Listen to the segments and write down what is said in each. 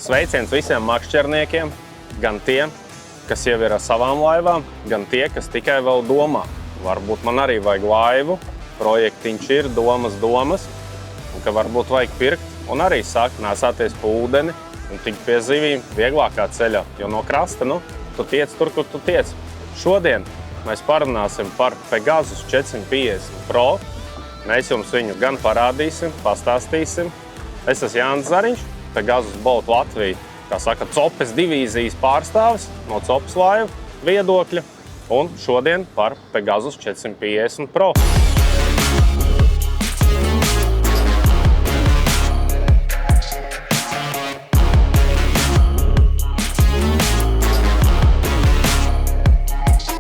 Sveiciens visiem makšķerniekiem, gan tiem, kas jau ir ar savām laivām, gan tie, kas tikai vēl domā. Varbūt man arī vajag laivu, projektiņš ir, domas, un ka varbūt vajag pirkt, un arī sāk nēsāties pa ūdeni un tikt pie zivīm vieglākā ceļā, jo no krasta, tu tiec tur, kur tu tiec. Šodien mēs parunāsim par Pegasus 450 Pro. Mēs jums viņu gan parādīsim, pastāstīsim. Es esmu Jānis Zariņš, Pegasus Boat Latvija, kā saka, Copes divīzijas pārstāvis no Copes laivu viedokļa. Un šodien par Pegasus 450 Pro.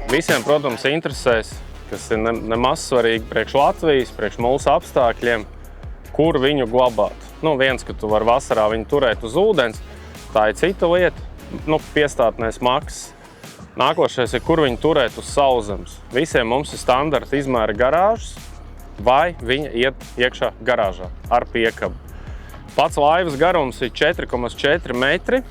Visiem, protams, interesēs, kas ir nemaz svarīgi priekš Latvijas, priekš mūsu apstākļiem, kur viņu glabāt. Viens, ka tu vari vasarā viņu turēt uz ūdens, tā ir cita lieta, piestātnēs maksas. Nākošais ir, kur viņu turēt uz sauszemes. Visiem mums ir standarta izmēra garāžas, vai viņa iet iekšā garāžā ar piekabu. Pats laivas garums ir 4,4 metri,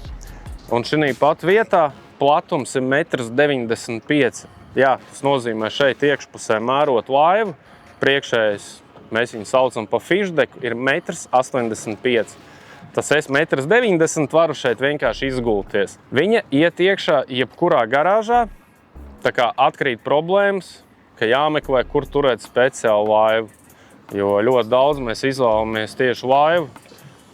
un šī pat vietā platums ir 1,95 m. Jā, tas nozīmē šeit iekšpusē mērot laivu, priekšējais, mēs viņu saucam pa fišdeku, ir 1,85 m. Tas es 1,90 m varu šeit vienkārši izgulties. Viņa iet iekšā jebkurā garāžā, tā kā atkrīt problēmas, ka jāmeklē, kur turēt speciālu laivu. Jo ļoti daudz mēs izvēlamies tieši laivu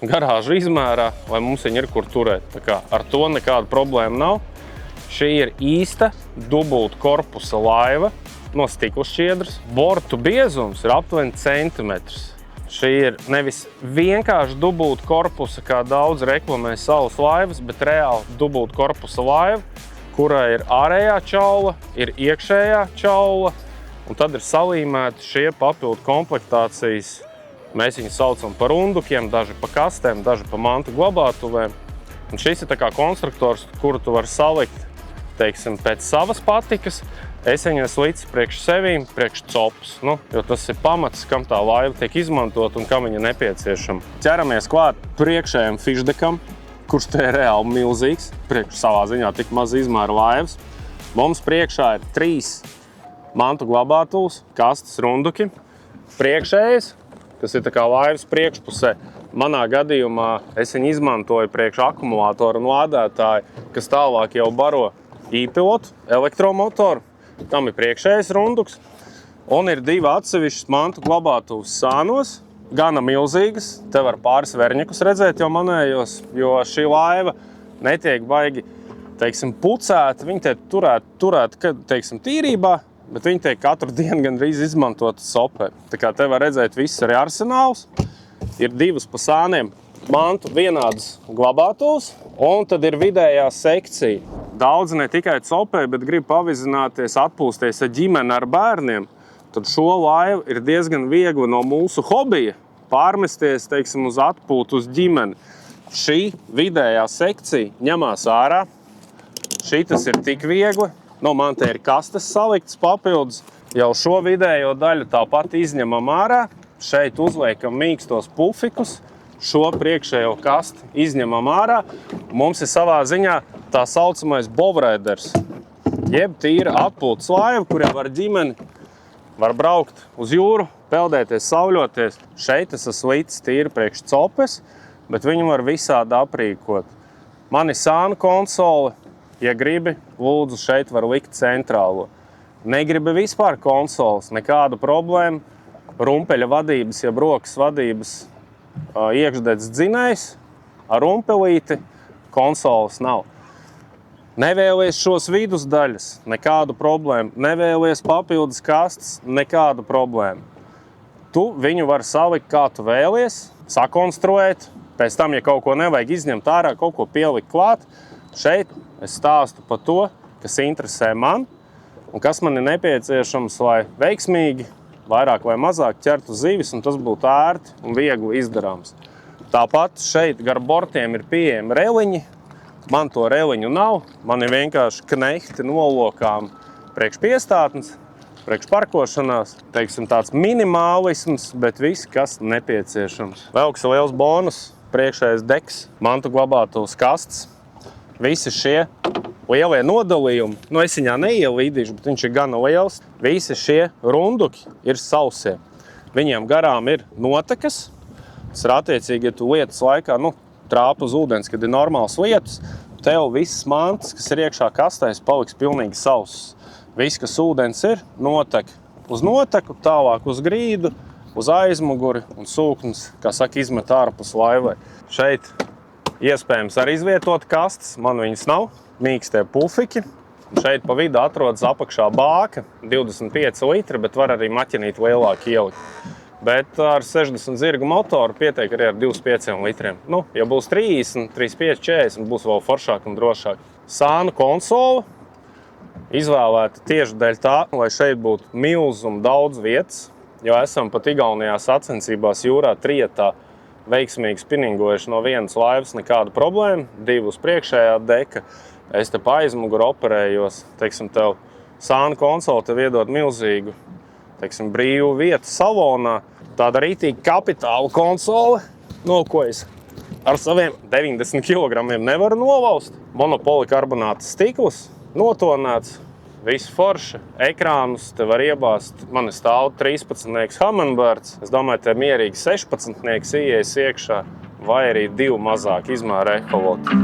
garāžu izmērā, lai mums viņa ir kur turēt. Tā kā ar to nekāda problēma nav. Šī ir īsta dubulta korpusa laiva no stikla šķiedras. Bortu biezums ir aptuveni centimetrs. Šī ir nevis vienkārši dubulta korpusa, kā daudz reklamē savas laivas, bet reāli dubulta korpusa laiva, kurā ir ārējā čaula, ir iekšējā čaula, un tad ir salīmēti šie papildu komplektācijas. Mēs viņus saucam par rundukiem, daži pa kastēm, daži pa mantu glabātuvēm. Un šis ir tā kā konstruktors, kuru tu vari salikt, teiksim, pēc savas patikas. Es viņu esmu līdz priekš sevīm, priekš Copes, jo tas ir pamats, kam tā laiva tiek izmantot un kam viņa nepieciešama. Ķeramies klāt priekšējam fišdekam, kurš te ir reāli milzīgs, priekš savā ziņā tik maz izmēra laivas. Mums priekšā ir 3 mantu glabātuvs, kastes runduki. Priekšējais, kas ir tā kā laivas priekšpusē, manā gadījumā es viņu izmantoju priekš akumulātoru un lādētāju, kas tālāk jau baro īpilotu, elektromotoru. Tam ir priekšējais runduks, un ir 2 atsevišķas mantu glabātuvas sānos, gana milzīgas. Te var pāris verņekus redzēt jau manējos, jo šī laiva netiek baigi, teiksim, pucēta. Viņa tiek turēta, teiksim, tīrībā, bet viņa tiek katru dienu gandrīz izmantota sopē. Tā kā te var redzēt viss arī arsenāls. Ir 2 pa sāniem mantu vienādas glabātuvas, un tad ir vidējā sekcija. Daudzi ne tikai copē, bet grib pavizināties, atpūsties ar ģimeni, ar bērniem. Tad šo laivu ir diezgan viegli no mūsu hobija pārmesties, teiksim, uz atpūtu uz ģimeni. Šī vidējā sekcija ņemās ārā. Šitas ir tik viegli. Man te ir kastes saliktas papildus. Jau šo vidējo daļu tāpat izņemam ārā. Šeit uzliekam mīkstos pufikus. Šo priekšējo kasti izņemam ārā. Mums ir savā ziņā tā saucamais bovraiders, jeb tīra atpūtas laiva, kurā var ģimeni, var braukt uz jūru, peldēties, sauļoties. Šeit es esmu līdz tīri priekš Copes, bet viņu var visādi aprīkot. Man ir sānu konsole, ja gribi, lūdzu, šeit var likt centrālo. Negribi vispār konsoles, nekāda problēma. Rumpeļa vadības, jeb rokas vadības iekšdedz dzinējs ar rumpelīti, konsoles nav. Nevēlies šos vidusdaļas, nekādu problēmu. Nevēlies papildus kastes, nekādu problēmu. Tu viņu var salikt, kā tu vēlies, sakonstruēt. Pēc tam, ja kaut ko nevajag izņemt ārā, kaut ko pielikt klāt, šeit es stāstu par to, kas interesē man un kas man ir nepieciešams, lai veiksmīgi, vairāk vai mazāk ķertu zivis, un tas būtu ērti un viegli izdarāms. Tāpat šeit gar bortiem ir pieejami reliņi. Man to reliņu nav. Man ir vienkārši knehti nolokām priekš piestātnes, priekš parkošanās. Teiksim, tāds minimālisms, bet viss, kas nepieciešams. Vēl kas liels bonus. priekšējais degs, mantu glabātavas kastes. Visi šie lielie nodalījumi, es viņā neielīdīšu, bet viņš ir gana liels. Visi šie runduki ir sausie. Viņiem garām ir notekas. Tas ir attiecīgi, ja tu lietas laikā, trāpa uz ūdens, kad ir normāls lietus, tev visas mantas, kas ir iekšā kastēs, paliks pilnīgi sauss. Viss, kas ūdens ir, notek uz noteku, tālāk uz grīdu, uz aizmuguri un sūknis, kā saka, izmet ārpus laivai. Šeit iespējams arī izvietot kastes, man viņas nav, mīkstie pufiki. Šeit pa vidu atrodas apakšā bāka, 25 litri, bet var arī maķinīt lielāku ielikt. Bet ar 60 zirgu motoru pietiek arī ar 25 litriem. Ja būs 30, 35, 40, būs vēl foršāk un drošāk. Sānu konsola izvēlēta tieši dēļ tā, lai šeit būtu milzuma daudz vietas, jo esam pat Igaunijā sacensībās jūrā trietā veiksmīgi spinningojuši no vienas laivas nekāda problēma, 2 uz priekšējā deka. Es te pa aizmuguru operējos, tev sānu konsola tev iedod milzīgu, brīvu vietu salonā. Tāda rītīga kapitāla konsole, ko es ar saviem 90 kg nevaru novaust. Monopolikarbonāta stikls, notonēts, viss forši. Ekrānus te var iebāzt. Man stāv 13 Humminbirds. Es domāju, te mierīgi 16 ieies iekšā, vai arī 2 mazāk izmēra eholoti.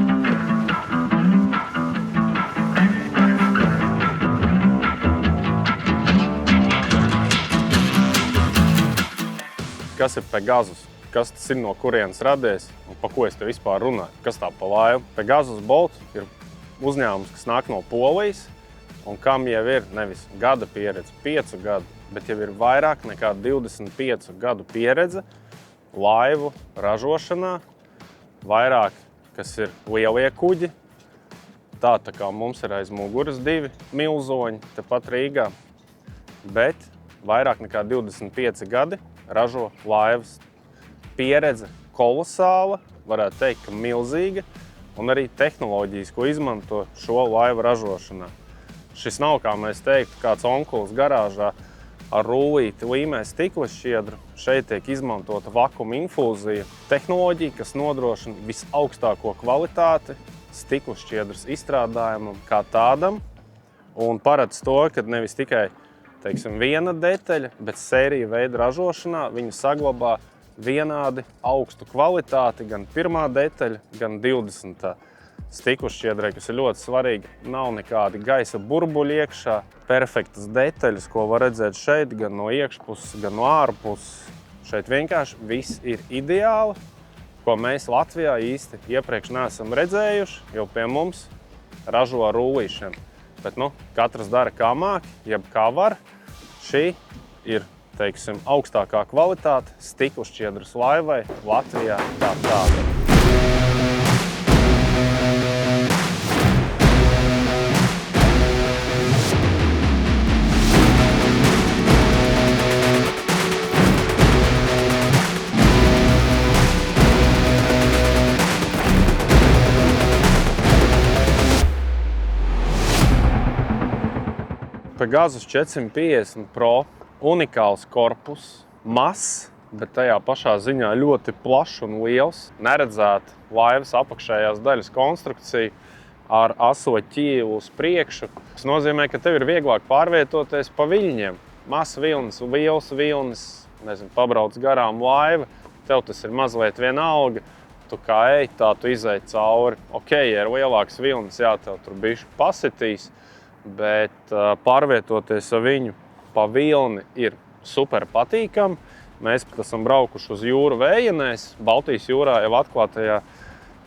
Kas ir Pegasus? Kas tas ir, no kurienes radies un pa ko es te vispār runāju? Kas tā pa laivu? Pegasus Bolt ir uzņēmums, kas nāk no Polijas un kam jau ir nevis gada pieredze, 5 gadu, bet jau ir vairāk nekā 25 gadu pieredze laivu ražošanā, vairāk, kas ir lielie kuģi. Tā kā mums ir aiz muguras 2 milzoņi, tepat Rīgā, bet vairāk nekā 25 gadi ražo laivas. Pieredze kolosāla, varētu teikt, ka milzīga, un arī tehnoloģijas, ko izmanto šo laivu ražošanā. Šis nav, kā mēs teiktu, kāds onkulis garāžā ar rullīti līmē stikla šķiedru. Šeit tiek izmantota vakuma infūzija tehnoloģija, kas nodrošina visaugstāko kvalitāti stikla šķiedras izstrādājumam kā tādam, un paredz to, ka nevis tikai viena detaļa, bet sērija veida ražošanā viņa saglabā vienādi augstu kvalitāti gan pirmā detaļa, gan 20. stikla šķiedrē, kas ir ļoti svarīgi. Nav nekādi gaisa burbuļi iekšā, perfektas detaļas, ko var redzēt šeit, gan no iekšpuses, gan no ārpuses. Šeit vienkārši viss ir ideāli, ko mēs Latvijā īsti iepriekš neesam redzējuši, jo pie mums ražo ar rullīšiem. Bet katrs dara kā māk, jeb kā var. Šī ir, augstākā kvalitāte stikla šķiedras laivai Latvijā kā tāda. Pegasus 450 Pro, unikāls korpus, mazs, bet tajā pašā ziņā ļoti plašs un liels. Neredzēta laivas apakšējās daļas konstrukcija ar aso ķīlu uz priekšu. Tas nozīmē, ka tev ir vieglāk pārvietoties pa viļņiem. Mazs vilnis, liels vilnis, pabrauc garām laiva, tev tas ir mazliet vienalga. Tu kā ej, tā tu izej cauri. Ja ir lielāks vilnis, tev tur bišķi pasitīs. Bet pārvietoties ar viņu pa vilni ir super patīkami. Mēs pat esam braukuši uz jūru Vējenēs, Baltijas jūrā jau atklātajā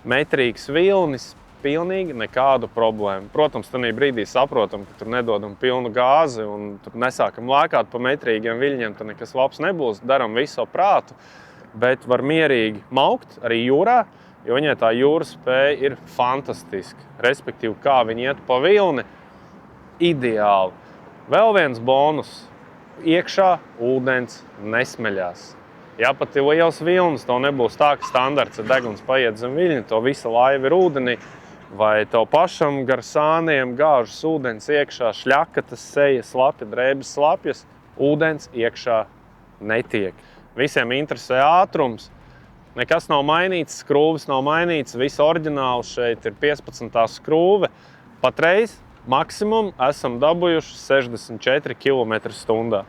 metrīgs vilnis, pilnīgi nekādu problēmu. Protams, tanī brīdī saprotam, ka tur nedodam pilnu gāzi un tur nesākam lēkāt pa metrīgiem viļņiem, tad nekas labs nebūs, daram visu prātu, bet var mierīgi maukt arī jūrā, jo viņai tā jūras spēja ir fantastiska. Respektīvi, kā viņi iet pa vilni, ideāli. Vēl viens bonus. Iekšā ūdens nesmeļās. Ja pat ir liels vilnis, to nebūs tā, ka standarts ir deguns paiet zem viļņa, to visa laiva ir ūdenī, vai tev pašam gar sāniem gāžas ūdens iekšā, šļakatas, sejas, slapja, drēbes slapjas, ūdens iekšā netiek. Visiem interesē ātrums. Nekas nav mainīts, skrūves nav mainīts, viss oriģināls šeit ir 15. skrūve. Patreiz maksimum esam dabūjuši 64 km/h.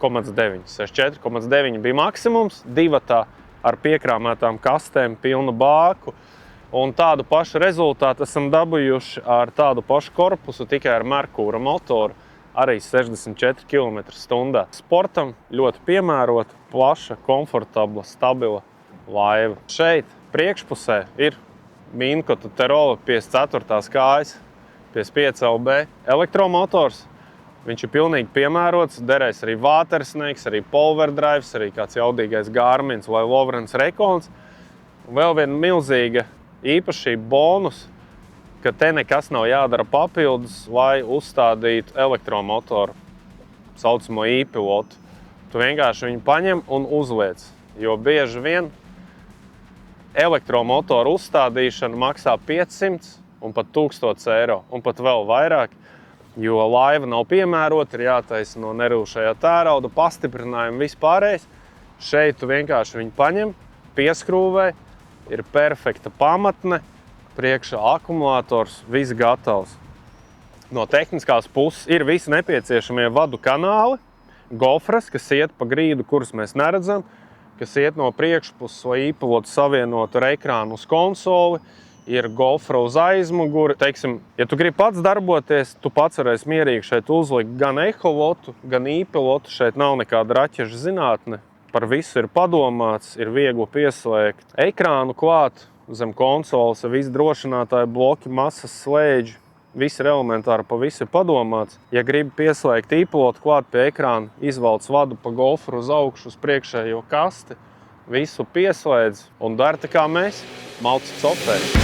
64,9 bija maksimums, divatā ar piekrāmētām kastēm, pilnu bāku. Un tādu pašu rezultātu esam dabūjuši ar tādu pašu korpusu, tikai ar Merkūra motoru, arī 64 km/h. Sportam ļoti piemērota, plaša, komfortabla, stabila laiva. Šeit priekšpusē ir Minkota Terola 54. kājas, 55 LB elektromotors. Viņš ir pilnīgi piemērots, derēs arī Watersnakes, arī Powerdrives, arī kāds jaudīgais Garmins vai Lovrens Recons. Vēl viena milzīga īpašība bonus, ka te nekas nav jādara papildus, lai uzstādītu elektromotoru, saucamo e-pilotu. Tu vienkārši viņu paņem un uzliec, jo bieži vien elektromotoru uzstādīšana maksā 500 un pat 1000 eiro, un pat vēl vairāk, jo laiva nav piemērota, ir jātaisa no nerūšajā tērauda, pastiprinājumi vispārējais. Šeit tu vienkārši viņu paņem, pieskrūvē, ir perfekta pamatne, priekšā akumulators, viss gatavs. No tehniskās puses ir visi nepieciešamie vadu kanāli, gofras, kas iet pa grīdu, kurus mēs neredzam, kas iet no priekšpuses, lai e-pilotu savienotu ar ekrānu uz konsoli, ir gofra uz aizmuguri. Teiksim, ja tu gribi pats darboties, tu pats varēsi mierīgi šeit uzlikt gan eholotu, gan e-pilotu. Šeit nav nekāda raķešu zinātne. Par visu ir padomāts, ir viegli pieslēgt ekrānu klāt, zem konsoles, visi drošinātāji bloki, masas slēdži. Viss ir elementāri, pa visu ir padomāts. Ja gribi pieslēgt e-pilotu klāt pie ekrāna, izvalc vadu pa gofru uz augšu, uz priekšējo kasti, visu pieslēdz un dari tā kā mēs, malci copēji.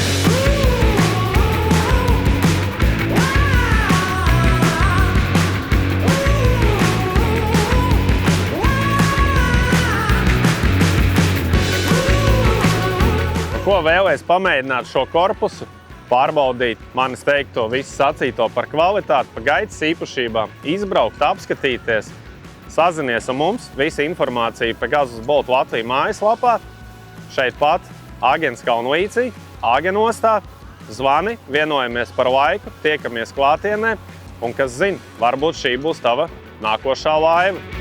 Ko vēlēs pamēģināt šo korpusu? Pārbaudīt manis teikto, visu sacīto par kvalitāti, par gaitas īpašībām, izbraukt, apskatīties, sazinies ar mums, visa informācija Pegasus Bolt Latvija mājaslapā, šeit pat Āgenskalnu līcī, Āgenostā, zvani, vienojamies par laiku, tiekamies klātienē, un kas zina, varbūt šī būs tava nākošā laiva.